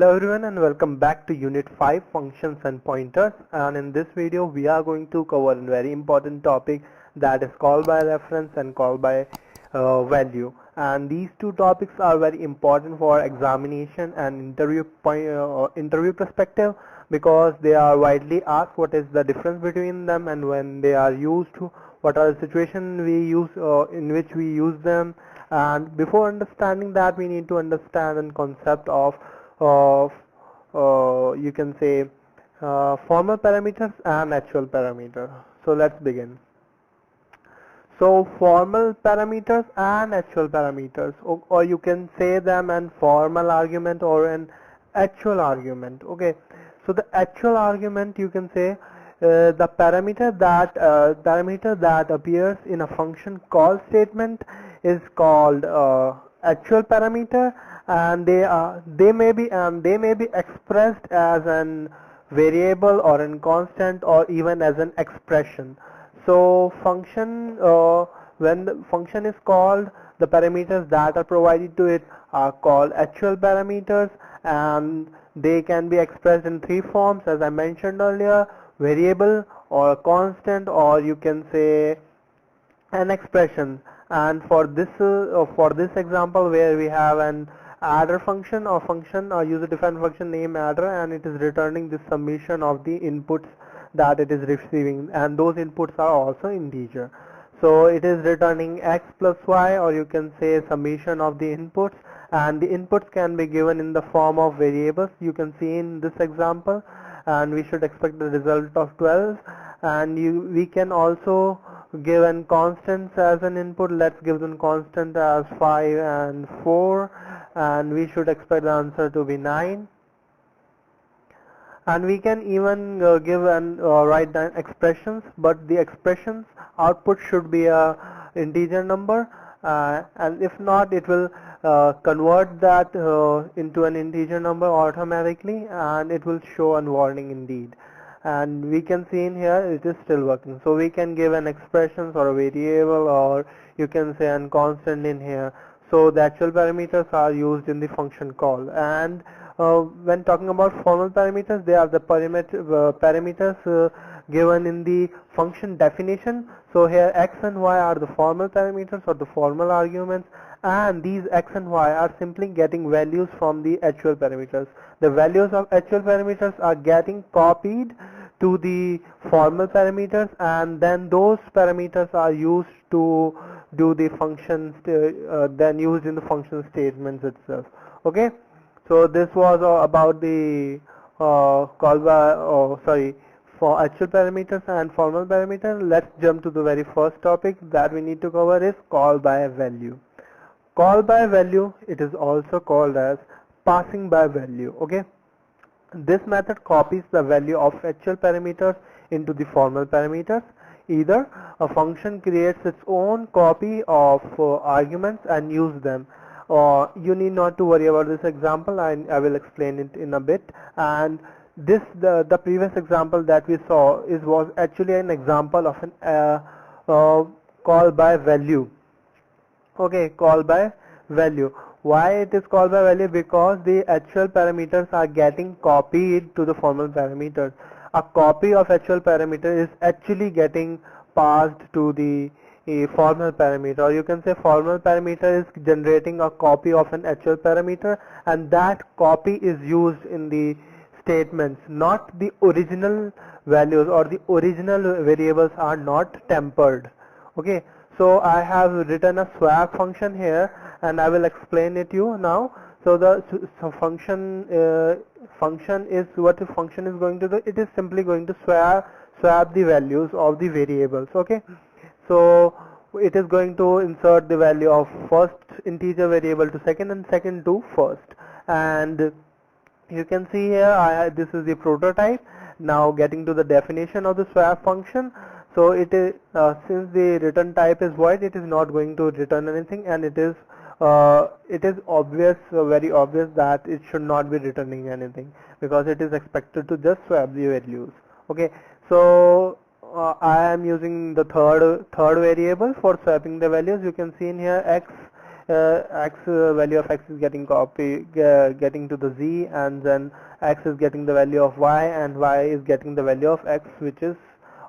Hello everyone and welcome back to Unit 5 Functions and Pointers, and in this video we are going to cover a very important topic that is call by reference and call by value, and these two topics are very important for examination and interview perspective because they are widely asked what is the difference between them and when they are used, what are the situations we use in which we use them. And before understanding that, we need to understand the concept of you can say formal parameters and actual parameter. So let's begin. So formal parameters and actual parameters, or you can say them an formal argument or an actual argument. Okay, so the actual argument, you can say the parameter that appears in a function call statement is called actual parameter, and they may be expressed as an variable or an constant or even as an expression. So when the function is called, the parameters that are provided to it are called actual parameters, and they can be expressed in three forms as I mentioned earlier: variable or a constant, or you can say an expression. And for this example, where we have an adder function or user defined function named adder, and it is returning the summation of the inputs that it is receiving, and those inputs are also integer. So it is returning x plus y, or you can say summation of the inputs, and the inputs can be given in the form of variables, you can see in this example, and we should expect the result of 12. And we can also give an constants as an input. Let's give them constant as 5 and 4, and we should expect the answer to be 9. And we can even give and write down expressions, but the expressions output should be a integer number, and if not, it will convert that into an integer number automatically, and it will show a warning indeed. And we can see in here it is still working. So we can give an expressions or a variable, or you can say an constant in here. So the actual parameters are used in the function call. And when talking about formal parameters, they are the parameters given in the function definition. So here x and y are the formal parameters or the formal arguments, and these x and y are simply getting values from the actual parameters. The values of actual parameters are getting copied to the formal parameters, and then those parameters are used to do the functions, then used in the function statements itself. Okay, so this was about the for actual parameters and formal parameters. Let's jump to the very first topic that we need to cover is call by value. Call by value, it is also called as passing by value. Okay, this method copies the value of actual parameters into the formal parameters. Either a function creates its own copy of arguments and use them, or you need not to worry about this example. I will explain it in a bit. And the previous example that we saw was actually an example of an call by value. Okay, call by value. Why it is called by value? Because the actual parameters are getting copied to the formal parameters. A copy of actual parameter is actually getting passed to the formal parameter, or you can say formal parameter is generating a copy of an actual parameter, and that copy is used in the statements. Not the original values or the original variables are not tempered. Okay, so I have written a swap function here, and I will explain it to you now. So the function is what the function is going to do. It is simply going to swap the values of the variables. Okay, so it is going to insert the value of first integer variable to second, and second to first. And you can see here this is the prototype. Now getting to the definition of the swap function. So it is since the return type is void, it is not going to return anything, and it is obvious, very obvious, that it should not be returning anything because it is expected to just swap the values. Okay, so I am using the third variable for swapping the values. You can see in here x value of x is getting getting to the z, and then x is getting the value of y, and y is getting the value of x, which is,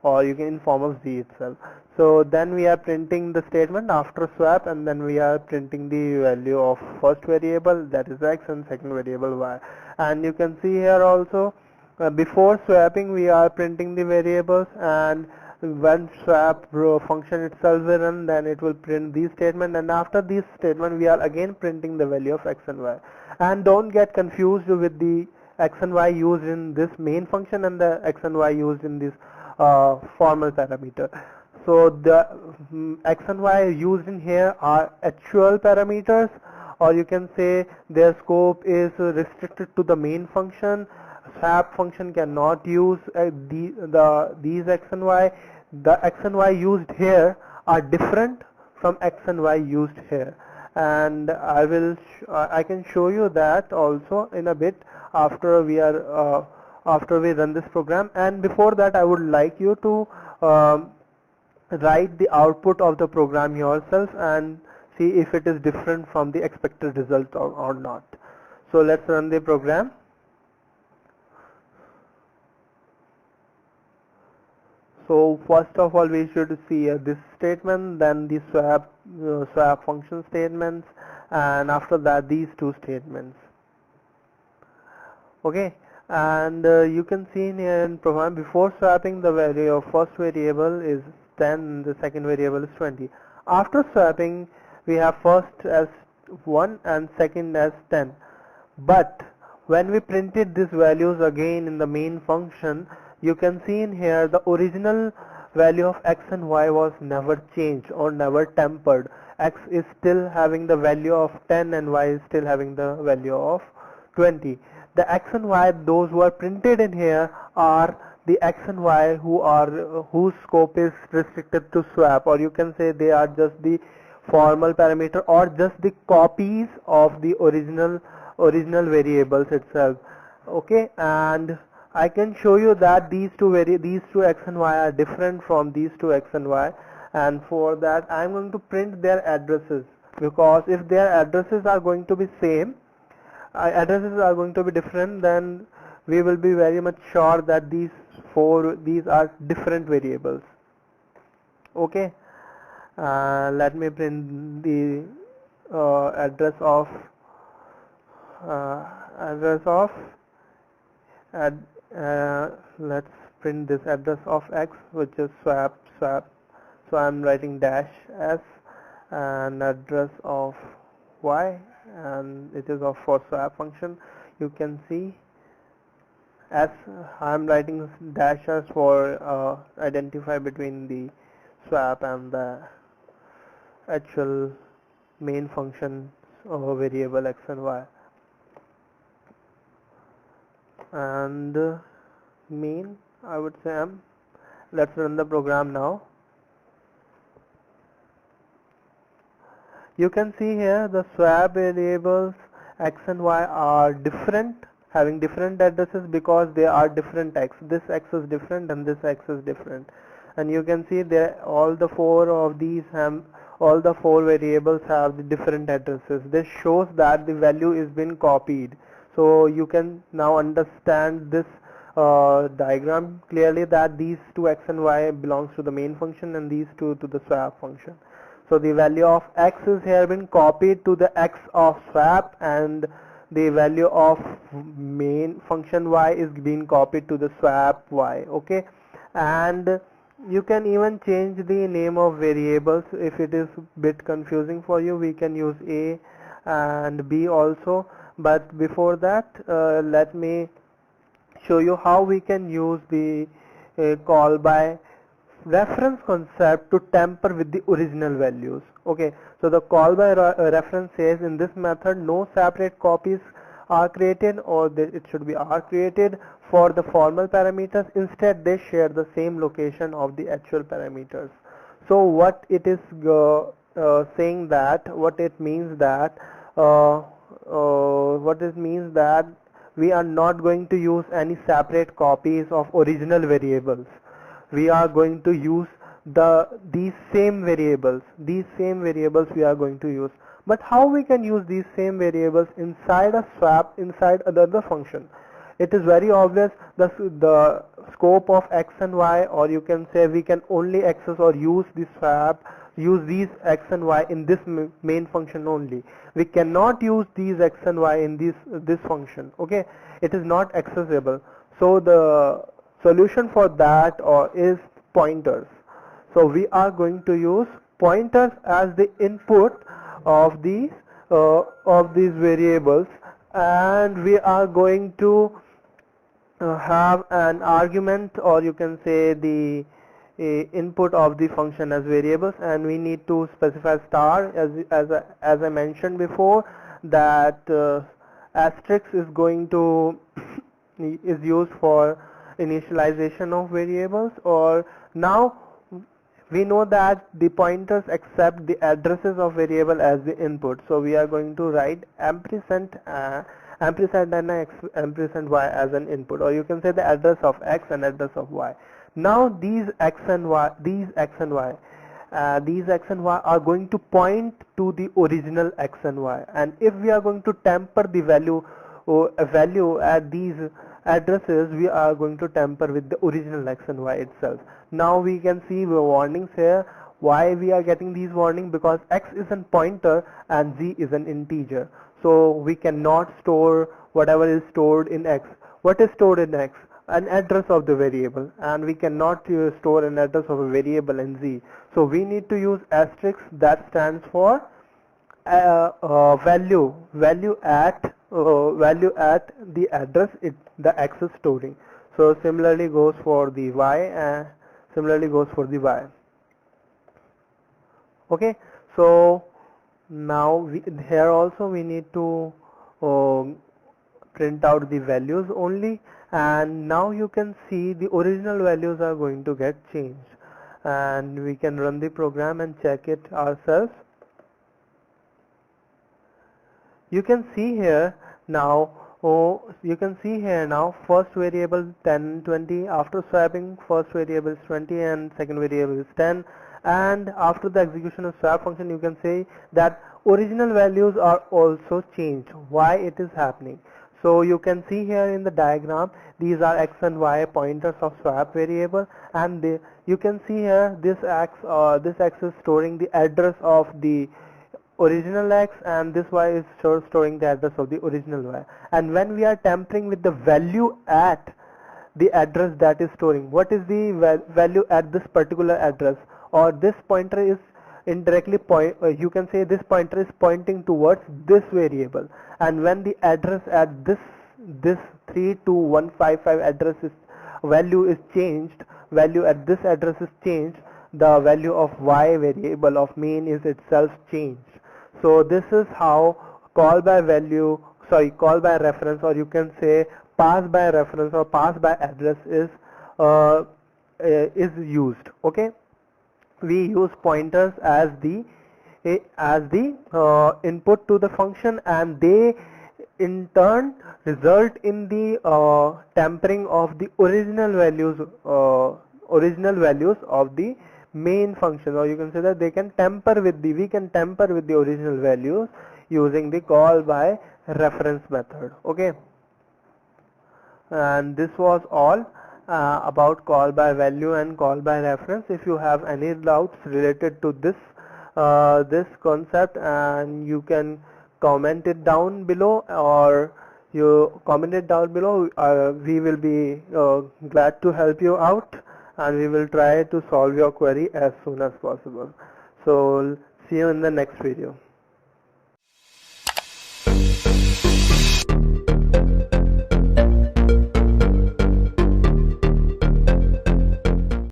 or you can in form of z itself. So then we are printing the statement after swap, and then we are printing the value of first variable, that is x, and second variable y. And you can see here also, before swapping we are printing the variables, and when swap function itself will run, then it will print these statement, and after this statement we are again printing the value of x and y. And don't get confused with the x and y used in this main function and the x and y used in this formal parameter. So the x and y used in here are actual parameters, or you can say their scope is restricted to the main function. Swap function cannot use these x and y. The x and y used here are different from x and y used here, and I can show you that also in a bit after we run this program. And before that, I would like you to write the output of the program yourself and see if it is different from the expected result or not. So let's run the program. So first of all we should see this statement, then the swap function statements, and after that these two statements. Okay, and you can see in here in program, before swapping the value of first variable is 10, the second variable is 20. After swapping we have first as 1 and second as 10. But when we printed these values again in the main function, you can see in here the original value of x and y was never changed or never tempered. X is still having the value of 10 and y is still having the value of 20. The x and y, those who are printed in here, are the x and y whose scope is restricted to swap, or you can say they are just the formal parameter or just the copies of the original variables itself. Okay, and I can show you that these two x and y are different from these two x and y, and for that I'm going to print their addresses, because if their addresses are going to be same, addresses are going to be different, then we will be very much sure that these are different variables. Okay, let me print the address of let's print this address of x, which is swap. So I'm writing dash s, and address of y, and it is of for swap function. You can see s, I'm writing dash s for identify between the swap and the actual main function of variable x and y. And main, I would say m. Let's run the program now. You can see here the swap variables x and y are different, having different addresses because they are different x. This x is different and this x is different. And you can see there all the four variables have the different addresses. This shows that the value is been copied. So you can now understand this diagram clearly, that these two x and y belongs to the main function and these two to the swap function. So the value of x is here been copied to the x of swap, and the value of main function y is being copied to the swap y. Okay, and you can even change the name of variables. If it is bit confusing for you, we can use a and b also. But before that, let me show you how we can use the call by reference concept to tamper with the original values. Okay, so the call by reference says in this method no separate copies are created, or it should be are created for the formal parameters. Instead they share the same location of the actual parameters. So what it is saying that, what it means that we are not going to use any separate copies of original variables. We are going to use these same variables we are going to use, But how we can use these same variables inside a swap inside another function? It is very obvious. The scope of x and y, or you can say we can only access or use this swap, use these x and y in this main function only. We cannot use these x and y in this function. Okay, it is not accessible. So the solution for that is pointers. So we are going to use pointers as the input of these variables, and we are going to have an argument, or you can say the input of the function as variables, and we need to specify star as I mentioned before, that asterisk is going to is used for initialization of variables. Or now we know that the pointers accept the addresses of variable as the input, so we are going to write ampersand and ampersand y as an input, or you can say the address of x and address of y. Now these x and y are going to point to the original x and y, and if we are going to temper the value at these addresses, we are going to temper with the original x and y itself. Now we can see the warnings here. Why we are getting these warnings? Because x is a pointer and z is an integer, so we cannot store whatever is stored in x. What is stored in x? An address of the variable, and we cannot store an address of a variable in z. So we need to use asterisk, that stands for value at the address the x is storing. So similarly goes for the y, Okay, so now here also we need to print out the values only, and now you can see the original values are going to get changed, and we can run the program and check it ourselves. You can see here now, first variable 10, 20. After swapping, first variable is 20 and second variable is 10. And after the execution of swap function, you can say that original values are also changed. Why it is happening? So you can see here in the diagram, these are x and y pointers of swap variable, and you can see here this x is storing the address of the original x, and this y is storing the address of the original y. And when we are tampering with the value at the address that is storing, what is the value at this particular address, or this pointer is indirectly you can say this pointer is pointing towards this variable, and when the address at this 32155 address value is changed, value at this address is changed, the value of y variable of main is itself changed. So this is how call by reference, or you can say pass by reference or pass by address is used. Okay, we use pointers as the input to the function, and they in turn result in the tampering of the original values of the main function, or you can say that we can tamper with the original values using the call by reference method. Okay, and this was all about call by value and call by reference. If you have any doubts related to this concept, and you can comment it down below, or you comment it down below, we will be glad to help you out, and we will try to solve your query as soon as possible. So see you in the next video.